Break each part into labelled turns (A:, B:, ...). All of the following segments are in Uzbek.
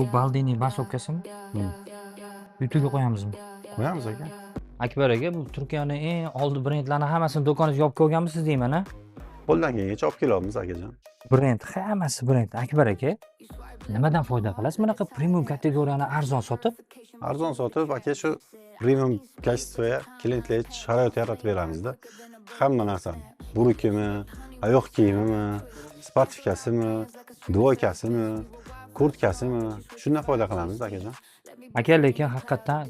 A: Bu Baldini basovkasimi? YouTube'ga qo'yamizmi?
B: Qo'yamiz aka.
A: Akbar aka, bu Turkiyaning eng oldi brendlarini hammasini do'koningizga olib kelganmisiz deyman a?
B: Qo'ldan kelgancha olib kelyapmiz akajon.
A: Brend, hammasi brend. Akbar aka, nimadan foyda qilasiz bunaqa premium kategoriyani arzon sotib?
B: Arzon sotib aka shu premium kачествоga klientlarga sharoit yaratib beramizda. Hamma narsani. Burukimi, oyoq kiyimimi, sportfikasimi, dvoykasimi, kurtkasimi, shundan foyda qilamiz akajon.
A: Aka, lekin haqiqatan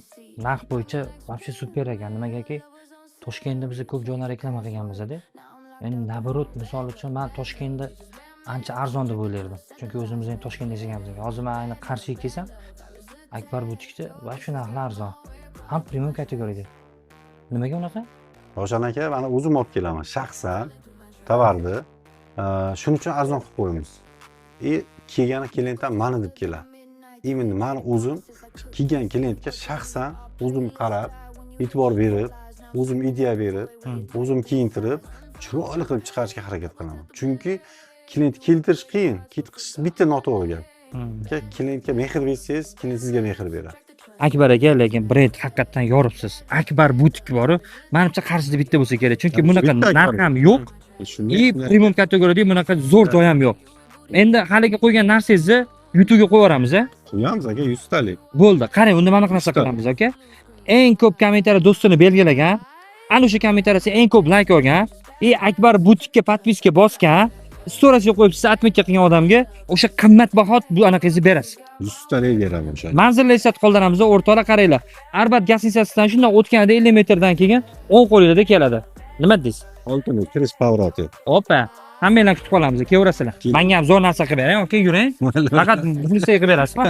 A: narx bo'yicha вообще super ekan. Nimagaki, Toshkentda biz ko'p joylar reklama qilganmiz-da. Endi naborot, misol uchun men Toshkentda ancha arzon deb o'ylardim. Chunki o'zimizning Toshkentda yashaganmiz. Hozir men ayni Qarshiga kelsam, Akbar butikda вообще narxlar arzon. Ham premium kategoriyada. Nimaga unaqa?
B: Ravshan aka, mana o'zim olib kelaman. Shaxsan tovarni shuning uchun arzon qilib qo'yamiz. Kelgan klient ham mani deb keladi. Именно meni o'zim kelgan klientga shaxsan o'zim qarab, e'tibor berib, o'zim ideya berib, o'zim kiyintirib, chiroyli qilib chiqarishga harakat qilaman. Chunki klient keltirish qiyin, ketqish bitta noto'g'ri gap. Klientga mehr bersangiz, klient sizga mehr beradi.
A: Akbar aka, lekin brend haqiqatan yoribsiz. Akbar butik bor. Menimcha Qarshida bitta bo'lsa kerak. Chunki bunaqa narx ham yo'q. Premium kategoriyada bunaqa zo'r joy ham yo'q. Endi haliga qo'ygan narsangizni YouTube'ga qo'yamiz a?
B: Qo'yamiz aka, 100 talik.
A: Bo'ldi. Qarang, unda mana narsa qilamiz aka. Eng ko'p kommentariya do'stini belgilagan, ana o'sha kommentariyasiga eng ko'p like olgan, Akbar butikka podpiska bosgan, storiesiga qo'yib siz atmakka qilgan odamga o'sha qimmatbaho bu anaqangizni berasiz.
B: 100 talik beraman o'sha.
A: Manzilli eslat qoldiramiz, o'rtoqlar qaranglar. Arbat gaz stansiyasidan shunday o'tganida 50 metrdan keyin 10 qo'lingizda keladi. Nima deysiz?
B: Oltini kirish pavrati.
A: Oppa, hammanglar kutib qolamiz, kelaverasizlar. Menga ham zo'r narsa qilib bering, aka, yuring. Faqat bunisiga qilib berasizmi?